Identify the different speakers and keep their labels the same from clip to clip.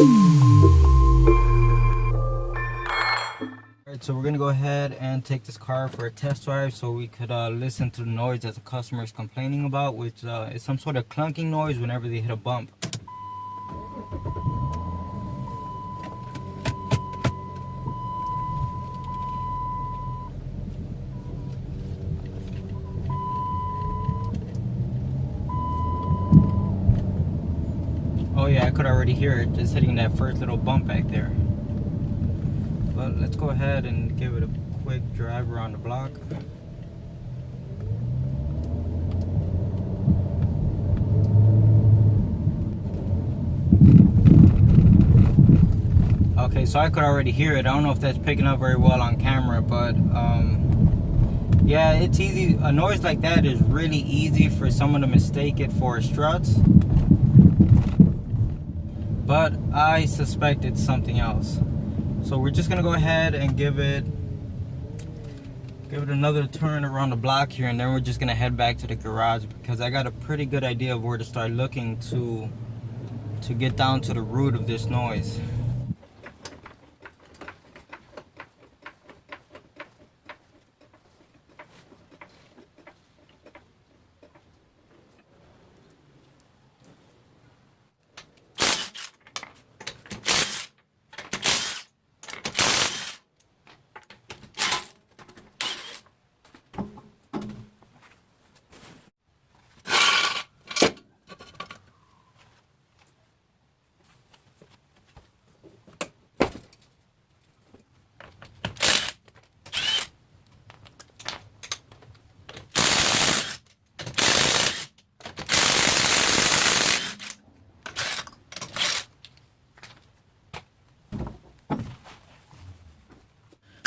Speaker 1: Alright, so we're gonna go ahead and take this car for a test drive so we could listen to the noise that the customer is complaining about, which is some sort of clunking noise whenever they hit a bump. Oh yeah, I could already hear it just hitting that first little bump back there. But let's go ahead and give it a quick drive around the block. Okay, so I could already hear it. I don't know if that's picking up very well on camera, but yeah, it's easy. A noise like that is really easy for someone to mistake it for struts, but I suspect it's something else. So we're just gonna go ahead and give it another turn around the block here, and then we're just gonna head back to the garage because I got a pretty good idea of where to start looking to get down to the root of this noise.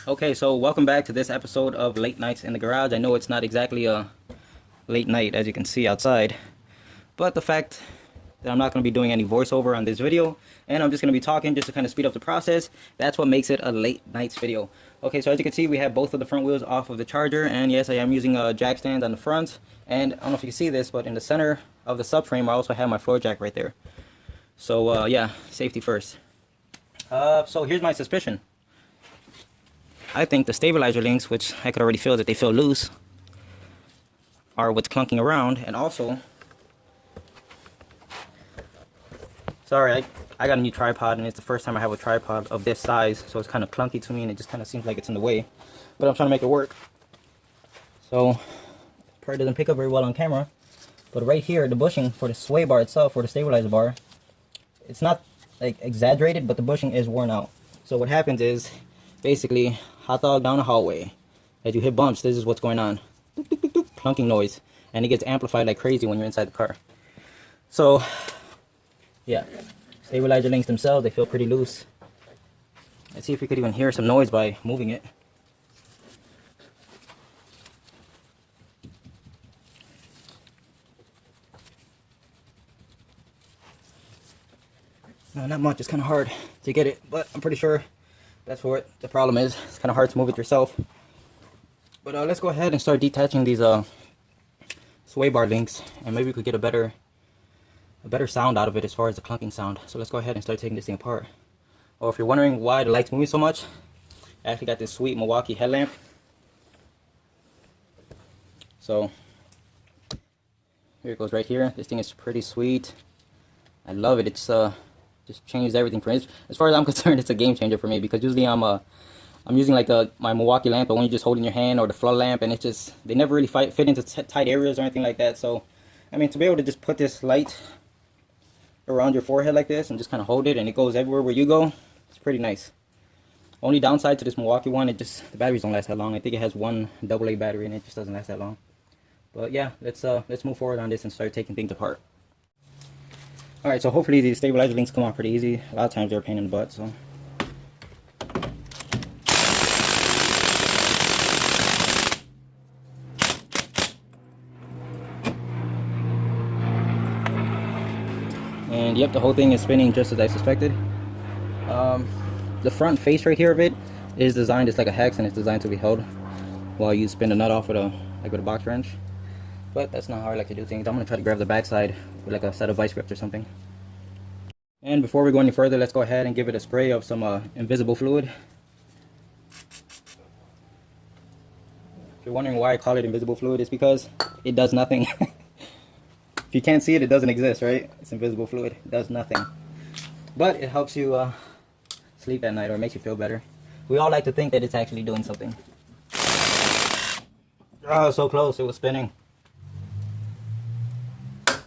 Speaker 1: Okay, so welcome back to this episode of Late Nights in the Garage. I know it's not exactly a late night, as you can see outside, but the fact that I'm not going to be doing any voiceover on this video, and I'm just going to be talking just to kind of speed up the process, that's what makes it a late nights video. Okay, so as you can see, we have both of the front wheels off of the Charger, and yes, I am using jack stands on the front, and I don't know if you can see this, but in the center of the subframe, I also have my floor jack right there. So yeah, safety first. So here's my suspicion. I think the stabilizer links, which I could already feel that they feel loose, are what's clunking around. And also, sorry, I got a new tripod, and it's the first time I have a tripod of this size, so it's kind of clunky to me, and it just kind of seems like it's in the way. But I'm trying to make it work. So, probably doesn't pick up very well on camera. But right here, the bushing for the sway bar itself, or the stabilizer bar, it's not like exaggerated, but the bushing is worn out. So what happens is, basically, hot dog down the hallway. As you hit bumps, this is what's going on. Doop, doop, doop, doop, clunking noise. And it gets amplified like crazy when you're inside the car. So, yeah. Stabilizer links themselves, they feel pretty loose. Let's see if we could even hear some noise by moving it. No, not much. It's kind of hard to get it, but I'm pretty sure that's what the problem is. It's kind of hard to move it yourself. But let's go ahead and start detaching these sway bar links, and maybe we could get a better sound out of it as far as the clunking sound. So let's go ahead and start taking this thing apart. Oh, if you're wondering why the light's moving so much, I actually got this sweet Milwaukee headlamp. So here it goes right here. This thing is pretty sweet. I love it. It's just changed everything for me. As far as I'm concerned, it's a game changer for me, because usually I'm using like my Milwaukee lamp, the one you just hold in your hand, or the flood lamp, and it's just, they never really fit into tight areas or anything like that. So I mean, to be able to just put this light around your forehead like this and just kind of hold it, and it goes everywhere where you go, it's pretty nice. Only downside to this Milwaukee one, the batteries don't last that long. I think it has one AA battery, and it just doesn't last that long. But yeah, let's move forward on this and start taking things apart. Alright, so hopefully these stabilizer links come out pretty easy. A lot of times they're a pain in the butt, so. And yep, the whole thing is spinning just as I suspected. The front face right here of it is designed, it's like a hex, and it's designed to be held while you spin the nut off with a box wrench. But that's not how I like to do things. I'm going to try to grab the back side with like a set of vice grips or something. And before we go any further, let's go ahead and give it a spray of some invisible fluid. If you're wondering why I call it invisible fluid, it's because it does nothing. If you can't see it, it doesn't exist, right? It's invisible fluid. It does nothing. But it helps you sleep at night, or makes you feel better. We all like to think that it's actually doing something. Oh, so close. It was spinning. Oh,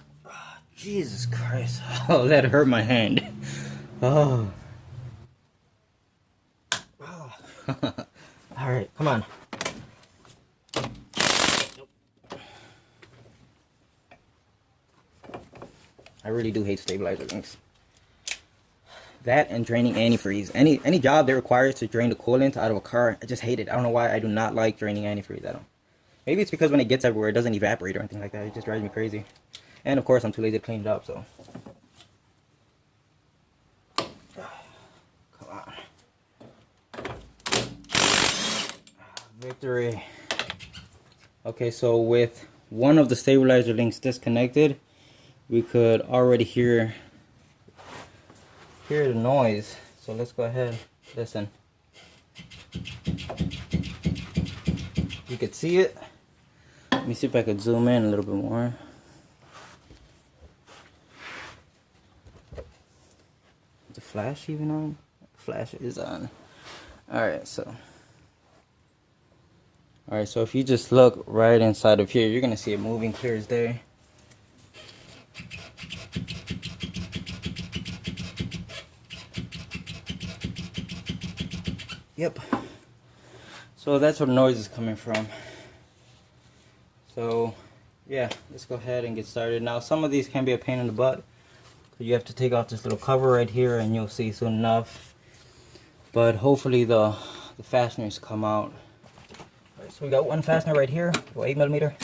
Speaker 1: Jesus Christ. Oh, that hurt my hand. Oh. Oh. Alright, come on. I really do hate stabilizer links. That and draining antifreeze. Any job that requires to drain the coolant out of a car, I just hate it. I don't know why I do not like draining antifreeze. I don't. Maybe it's because when it gets everywhere, it doesn't evaporate or anything like that. It just drives me crazy. And of course, I'm too lazy to clean it up, so. Come on. Victory. Okay, so with one of the stabilizer links disconnected, we could already hear the noise. So let's go ahead, listen. You could see it. Let me see if I could zoom in a little bit more. Is the flash even on? Flash is on. Alright, so if you just look right inside of here, you're gonna see it moving clear as day. Yep. So that's where the noise is coming from. So yeah, let's go ahead and get started. Now some of these can be a pain in the butt. So you have to take off this little cover right here, and you'll see soon enough. But hopefully the fasteners come out. All right, so we got one fastener right here, 8mm.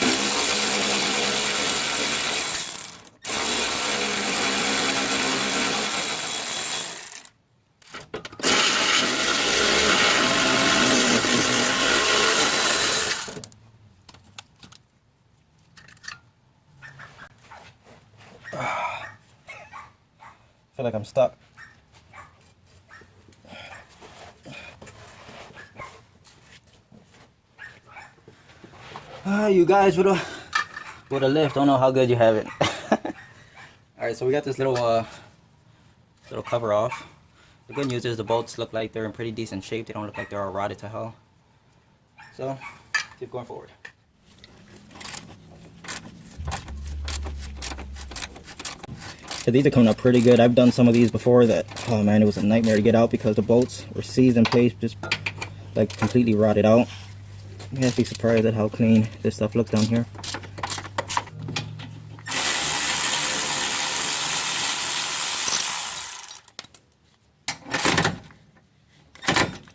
Speaker 1: I feel like I'm stuck. You guys with a lift don't know how good you have it. Alright, so we got this little cover off. The good news is the bolts look like they're in pretty decent shape. They don't look like they're all rotted to hell. So keep going forward. So these are coming up pretty good. I've done some of these before that, oh man, it was a nightmare to get out because the bolts were seized in place, just like completely rotted out. You have to be surprised at how clean this stuff looks down here.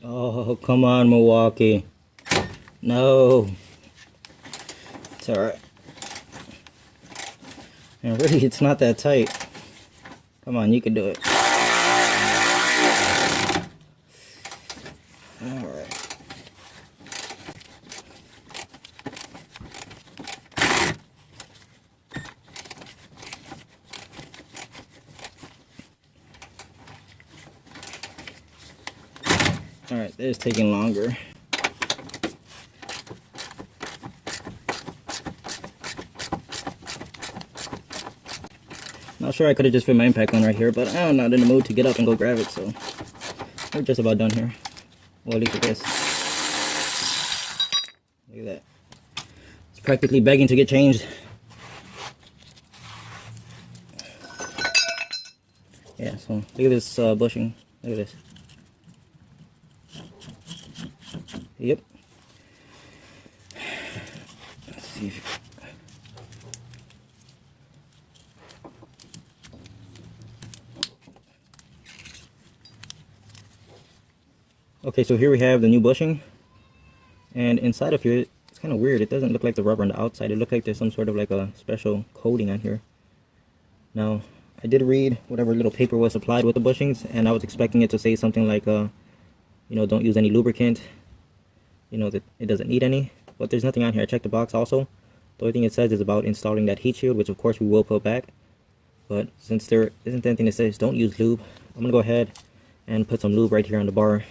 Speaker 1: Oh, come on, Milwaukee. No. It's alright. And really, it's not that tight. Come on, you can do it. Alright. Alright, this is taking longer. Not sure I could have just fit my impact gun right here, but I'm not in the mood to get up and go grab it, so we're just about done here. Well, at least with this. Look at that. It's practically begging to get changed. Yeah, so look at this bushing. Look at this. Yep. Let's see if okay, so here we have the new bushing, and inside of here, it's kind of weird. It doesn't look like the rubber on the outside. It looks like there's some sort of like a special coating on here. Now, I did read whatever little paper was supplied with the bushings, and I was expecting it to say something like, you know, don't use any lubricant, you know, that it doesn't need any, but there's nothing on here. I checked the box also. The only thing it says is about installing that heat shield, which of course we will put back. But since there isn't anything that says don't use lube, I'm gonna go ahead and put some lube right here on the bar.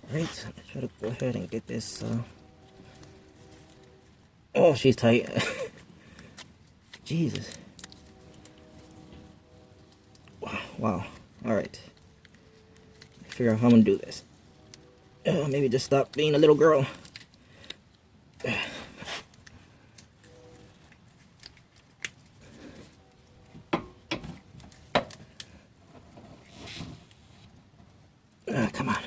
Speaker 1: Alright, let's try to go ahead and get this. Oh, she's tight. Jesus. Wow. Alright. Figure out how I'm gonna do this. Maybe just stop being a little girl. Come on.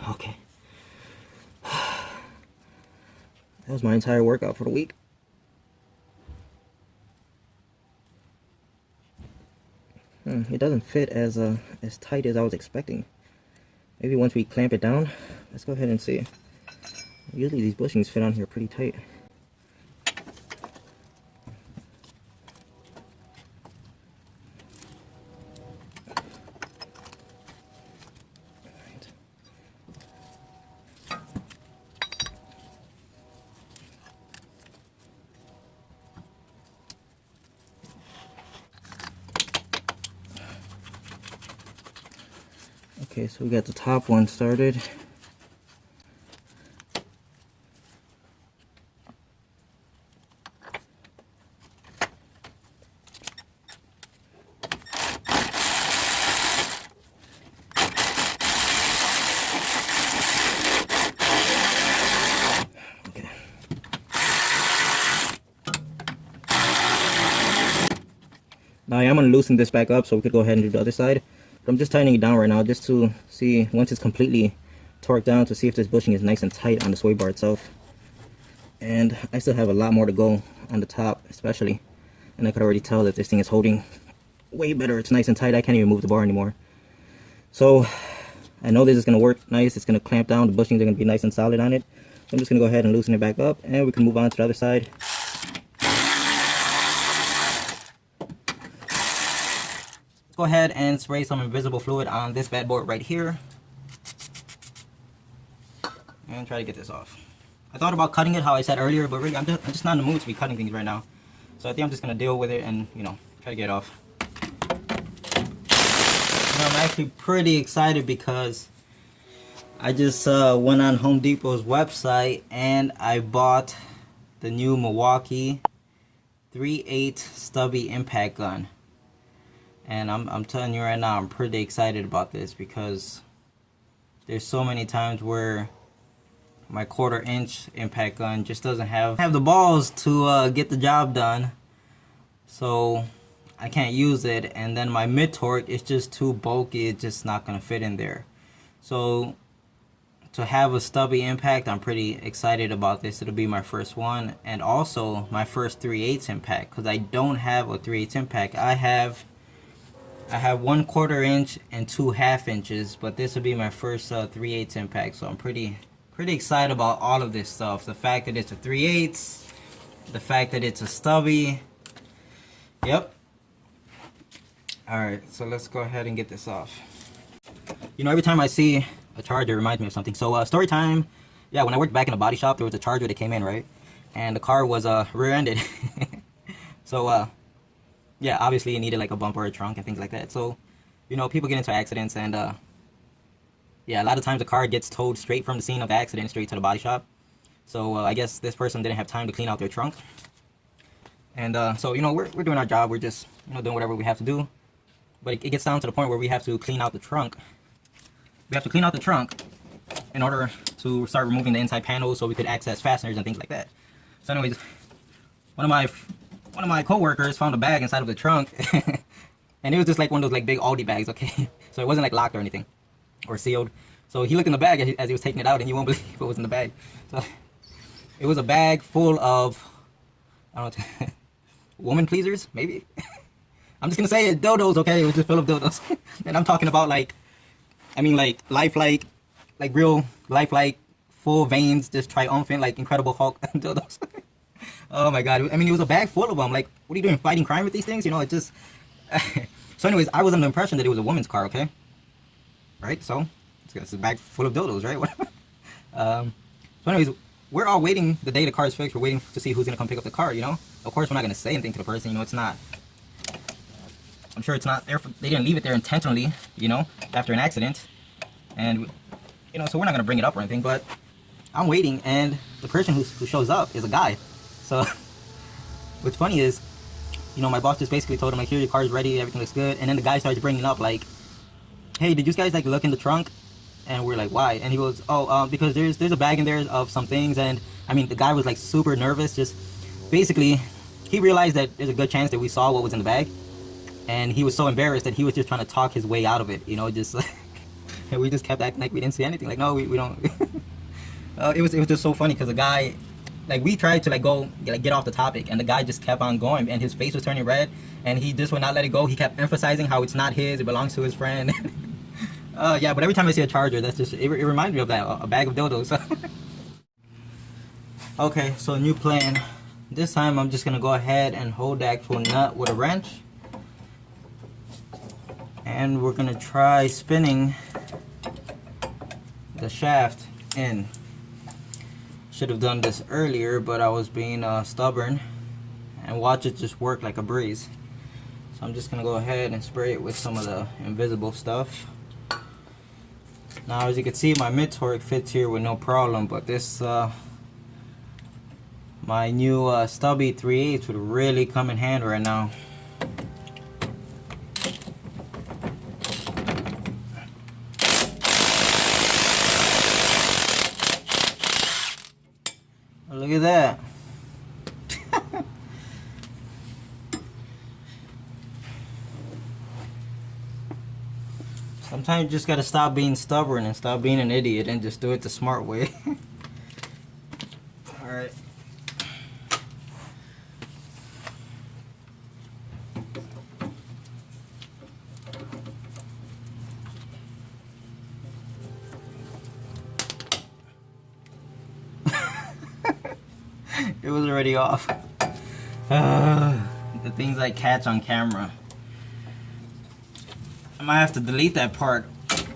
Speaker 1: Okay. That was my entire workout for the week. It doesn't fit as tight as I was expecting. Maybe once we clamp it down, let's go ahead and see. Usually these bushings fit on here pretty tight. Okay, so we got the top one started. Okay. Now I am going to loosen this back up so we could go ahead and do the other side. But I'm just tightening it down right now just to see, once it's completely torqued down, to see if this bushing is nice and tight on the sway bar itself. And I still have a lot more to go on the top especially. And I could already tell that this thing is holding way better. It's nice and tight. I can't even move the bar anymore. So I know this is going to work nice. It's going to clamp down. The bushings are going to be nice and solid on it. So I'm just going to go ahead and loosen it back up. And we can move on to the other side. Go ahead and spray some invisible fluid on this bad boy right here and try to get this off. I thought about cutting it how I said earlier, but really I'm just not in the mood to be cutting things right now, so I think I'm just gonna deal with it and, you know, try to get it off. And I'm actually pretty excited because I just went on Home Depot's website and I bought the new Milwaukee 3/8 Stubby Impact Gun. And I'm telling you right now, I'm pretty excited about this because there's so many times where my 1/4 inch impact gun just doesn't have the balls to get the job done. So I can't use it, and then my mid torque is just too bulky. It's just not gonna fit in there. So to have a stubby impact, I'm pretty excited about this. It'll be my first one, and also my first 3/8 impact, because I don't have a 3/8 impact. I have 1/4 inch and 2 1/2 inches, but this will be my first 3/8 impact. So I'm pretty excited about all of this stuff. The fact that it's a 3/8, the fact that it's a stubby. Yep. Alright, so let's go ahead and get this off. You know, every time I see a charger, it reminds me of something. So story time. Yeah, when I worked back in a body shop, there was a charger that came in, right? And the car was rear-ended. So yeah, obviously it needed like a bumper or a trunk and things like that. So, you know, people get into accidents, and yeah, a lot of times the car gets towed straight from the scene of the accident straight to the body shop. So I guess this person didn't have time to clean out their trunk. And so, you know, we're doing our job. We're just, you know, doing whatever we have to do. But it gets down to the point where we have to clean out the trunk. We have to clean out the trunk in order to start removing the inside panels so we could access fasteners and things like that. So anyways, one of my co-workers found a bag inside of the trunk. And it was just like one of those like big Aldi bags, okay? So it wasn't like locked or anything or sealed. So he looked in the bag as he was taking it out, and you won't believe what was in the bag. So it was a bag full of, I don't know, woman pleasers, maybe? I'm just gonna say it, dildos, okay? It was just full of dildos. And I'm talking about like, I mean like lifelike, like real lifelike, full veins, just triumphant, like Incredible Hulk dildos. Oh my god, I mean it was a bag full of them. Like, what are you doing, fighting crime with these things? You know, it just... So anyways, I was under the impression that it was a woman's car, okay? Right? So, it's a bag full of dildos, right? So anyways, we're all waiting the day the car is fixed. We're waiting to see who's going to come pick up the car, you know? Of course, we're not going to say anything to the person, you know, it's not. I'm sure it's not there. They didn't leave it there intentionally, you know, after an accident. And, you know, so we're not going to bring it up or anything, but I'm waiting, and the person who shows up is a guy. So, what's funny is, you know, my boss just basically told him, like, here, your car's ready, everything looks good. And then the guy starts bringing up, like, hey, did you guys, like, look in the trunk? And we're like, why? And he goes, oh, because there's a bag in there of some things. And, I mean, the guy was, like, super nervous. Just, basically, he realized that there's a good chance that we saw what was in the bag. And he was so embarrassed that he was just trying to talk his way out of it, you know, just, like, and we just kept acting like we didn't see anything. Like, no, we don't. It was just so funny because the guy, like, we tried to, like, go, like, get off the topic, and the guy just kept on going, and his face was turning red, and he just would not let it go. He kept emphasizing how it's not his, it belongs to his friend. Yeah, but every time I see a charger, that's just, it reminds me of that, a bag of dildos. Okay, so new plan. This time I'm just gonna go ahead and hold the actual nut with a wrench, and we're gonna try spinning the shaft in. Should have done this earlier, but I was being stubborn, and watch it just work like a breeze. So I'm just gonna go ahead and spray it with some of the invisible stuff. Now, as you can see, my mid-torque fits here with no problem, but this my new Stubby 3/8 would really come in handy right now. Look at that. Sometimes you just gotta stop being stubborn and stop being an idiot and just do it the smart way. Alright. It was already off. The things I catch on camera. I might have to delete that part.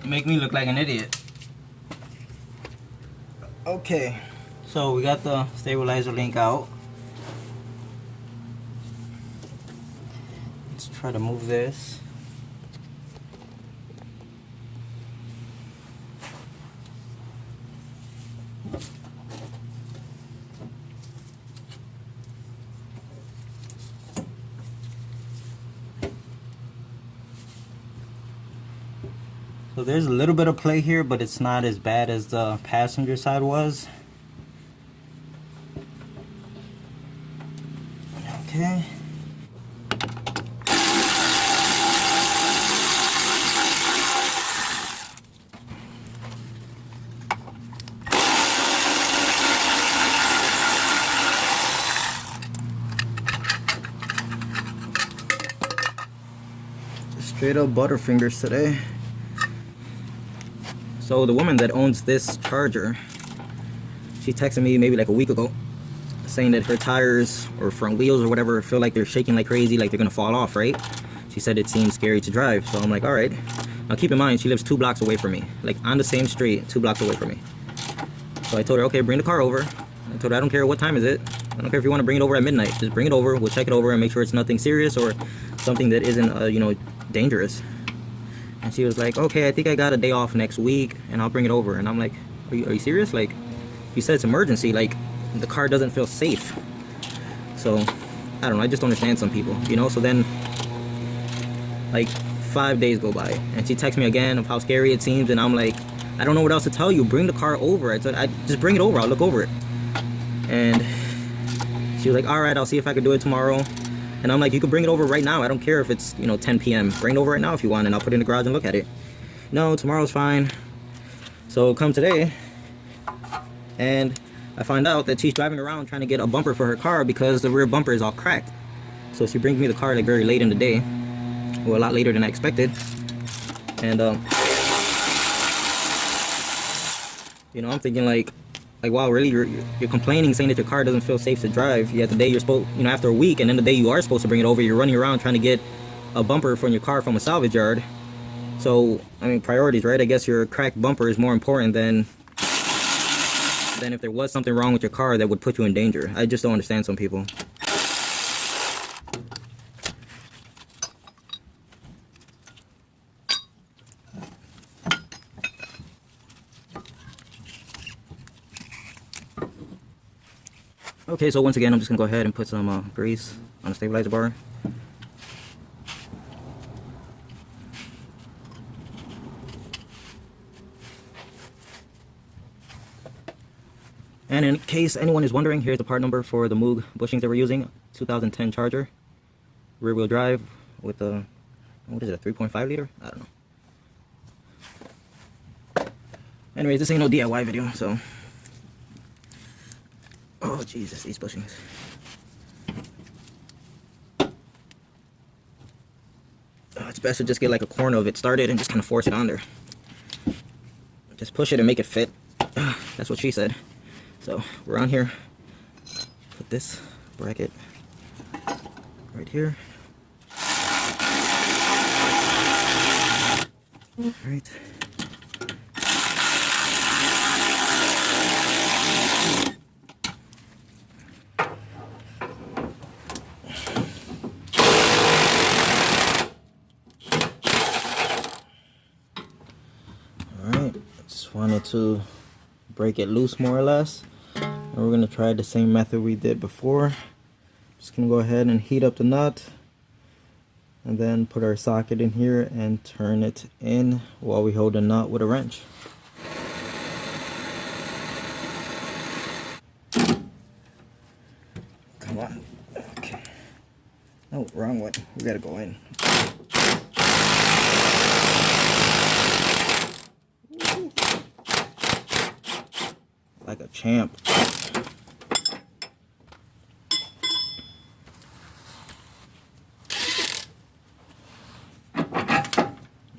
Speaker 1: Make me look like an idiot. Okay, so we got the stabilizer link out. Let's try to move this. So there's a little bit of play here, but it's not as bad as the passenger side was. Okay. Straight up Butterfingers today. So the woman that owns this charger, she texted me maybe like a week ago saying that her tires or front wheels or whatever feel like they're shaking like crazy, like they're gonna fall off, right? She said it seems scary to drive. So I'm like, all right. Now keep in mind, she lives 2 blocks away from me, like on the same street, 2 blocks away from me. So I told her, okay, bring the car over. I told her, I don't care what time is it. I don't care if you want to bring it over at midnight. Just bring it over. We'll check it over and make sure it's nothing serious or something that isn't, you know, dangerous. And she was like, okay, I think I got a day off next week and I'll bring it over. And I'm like, are you serious? Like, you said it's emergency. Like, the car doesn't feel safe. So, I don't know. I just don't understand some people, you know? So then, like, 5 days go by and she texts me again of how scary it seems. And I'm like, I don't know what else to tell you. Bring the car over. I said, just bring it over. I'll look over it. And she was like, all right, I'll see if I can do it tomorrow. And I'm like, you can bring it over right now. I don't care if it's, you know, 10 p.m. Bring it over right now if you want, and I'll put it in the garage and look at it. No, tomorrow's fine. So come today, and I find out that she's driving around trying to get a bumper for her car because the rear bumper is all cracked. So she brings me the car like very late in the day, or a lot later than I expected. And you know, I'm thinking like wow, really, you're complaining, saying that your car doesn't feel safe to drive. Yet the day you're supposed, you know, after a week, and then the day you are supposed to bring it over, you're running around trying to get a bumper from your car from a salvage yard. So, I mean, priorities, right? I guess your cracked bumper is more important than if there was something wrong with your car that would put you in danger. I just don't understand some people. Okay, so once again, I'm just gonna go ahead and put some grease on the stabilizer bar. And in case anyone is wondering, here's the part number for the Moog bushings that we're using. 2010 Charger, rear wheel drive with a, what is it, a 3.5 liter? I don't know. Anyways, this ain't no DIY video, so. Oh Jesus, these bushings. It's best to just get like a corner of it started and just kind of force it on there. Just push it and make it fit. That's what she said. So we're on here. Put this bracket right here. All right. Wanted to break it loose more or less, and we're gonna try the same method we did before. Just gonna go ahead and heat up the nut and then put our socket in here and turn it in while we hold the nut with a wrench. Come on. Okay. Oh, wrong way. We gotta go in. Like a champ.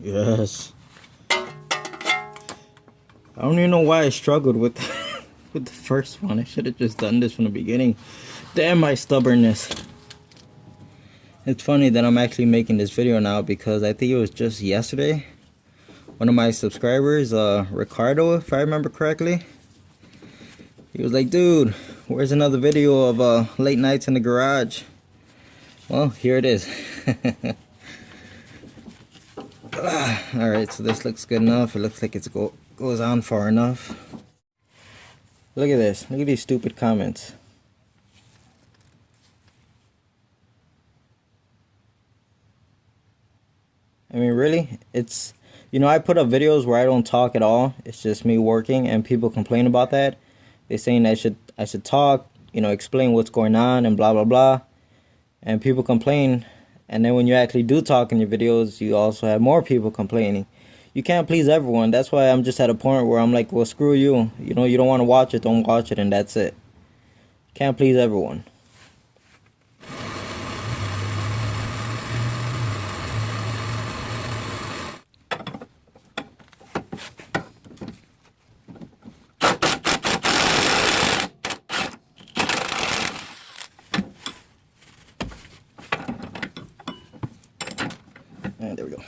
Speaker 1: Yes. I don't even know why I struggled with with the first one. I should have just done this from the beginning. Damn my stubbornness. It's funny that I'm actually making this video now because I think it was just yesterday. One of my subscribers, Ricardo, if I remember correctly, he was like, dude, where's another video of late nights in the garage? Well, here it is. Alright, so this looks good enough. It looks like it goes on far enough. Look at this. Look at these stupid comments. I mean, really? It's, you know, I put up videos where I don't talk at all. It's just me working, and people complain about that. They're saying I should talk, you know, explain what's going on and blah blah blah. And people complain, and then when you actually do talk in your videos, you also have more people complaining. You can't please everyone. That's why I'm just at a point where I'm like, well, screw you. You know, you don't want to watch it, don't watch it, and that's it. Can't please everyone. And there we go.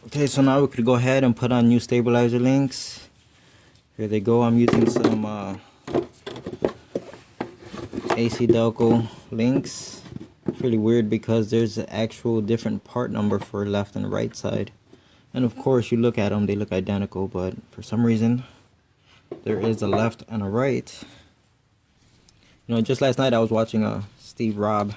Speaker 1: Okay, so now we could go ahead and put on new stabilizer links. Here they go. I'm using some AC Delco links. It's really weird because there's an actual different part number for left and right side. And of course, you look at them, they look identical, but for some reason, there is a left and a right. You know, just last night I was watching Steve Robb,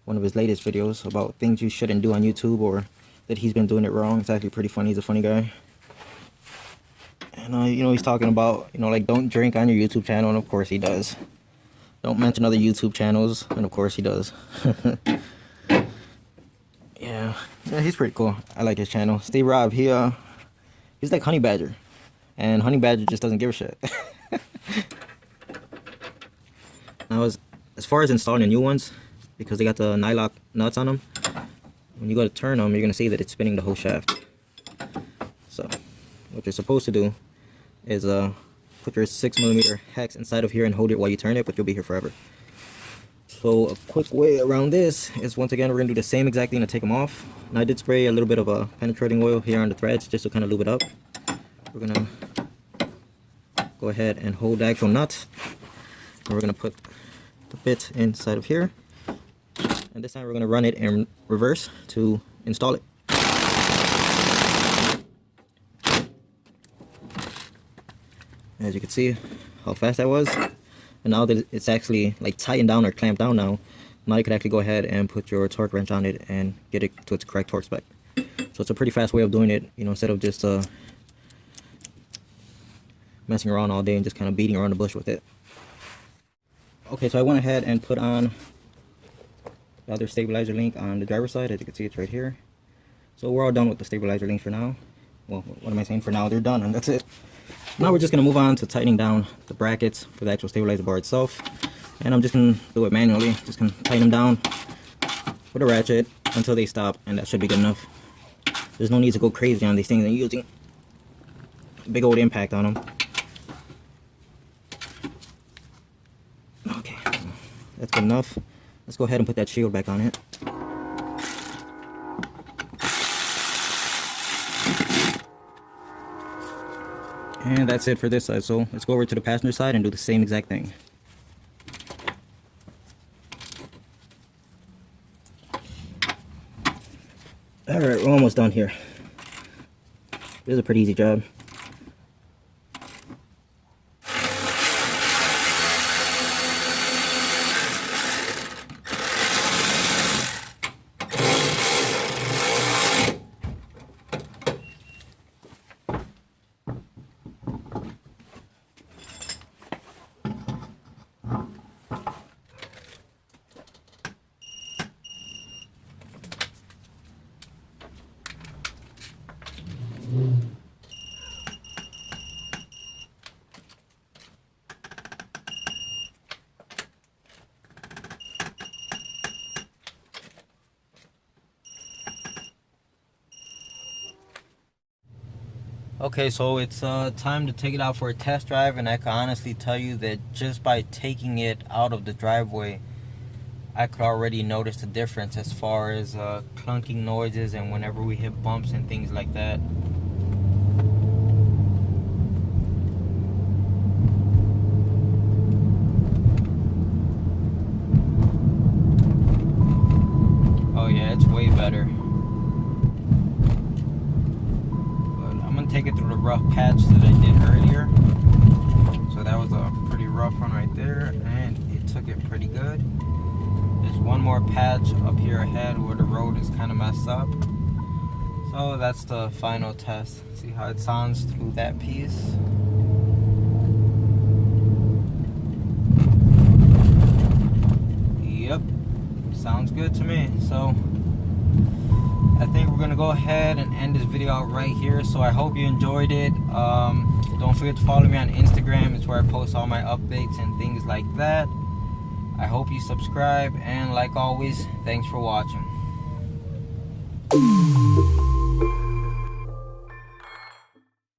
Speaker 1: one of his latest videos about things you shouldn't do on YouTube, or that he's been doing it wrong. It's actually pretty funny. He's a funny guy. And you know, he's talking about, you know, like, don't drink on your YouTube channel, and of course he does. Don't mention other YouTube channels, and of course he does. yeah, he's pretty cool. I like his channel. Steve Robb, he's like Honey Badger, and Honey Badger just doesn't give a shit. Now, as far as installing new ones, because they got the nylock nuts on them, when you go to turn them, you're going to see that it's spinning the whole shaft. So what you're supposed to do is put your 6mm hex inside of here and hold it while you turn it, but you'll be here forever. So a quick way around this is, once again, we're gonna do the same exact thing to take them off. And I did spray a little bit of a penetrating oil here on the threads just to kind of lube it up. We're gonna go ahead and hold the actual nut, and we're gonna put the bit inside of here, and this time we're gonna run it in reverse to install it. As you can see how fast that was, and now that it's actually like tightened down or clamped down now you can actually go ahead and put your torque wrench on it and get it to its correct torque spec. So it's a pretty fast way of doing it, you know, instead of just messing around all day and just kind of beating around the bush with it. Okay, so I went ahead and put on the other stabilizer link on the driver's side. As you can see, it's right here. So we're all done with the stabilizer links for now. Well, what am I saying? For now, they're done, and that's it. Now we're just going to move on to tightening down the brackets for the actual stabilizer bar itself. And I'm just going to do it manually. Just going to tighten them down with a ratchet until they stop, and that should be good enough. There's no need to go crazy on these things and using a big old impact on them. Okay, that's good enough. Let's go ahead and put that shield back on it. And that's it for this side. So let's go over to the passenger side and do the same exact thing. Alright, we're almost done here. This is a pretty easy job. Okay, so it's time to take it out for a test drive, and I can honestly tell you that just by taking it out of the driveway, I could already notice the difference as far as clunking noises and whenever we hit bumps and things like that. Oh yeah, it's way better. Take it through the rough patch that I did earlier. So that was a pretty rough one right there, and it took it pretty good. There's one more patch up here ahead where the road is kind of messed up. So that's the final test. See how it sounds through that piece. Yep, sounds good to me. So I think we're gonna go ahead and end this video out right here. So I hope you enjoyed it. Don't forget to follow me on Instagram. It's where I post all my updates and things like that. I hope you subscribe, and like always, thanks for watching.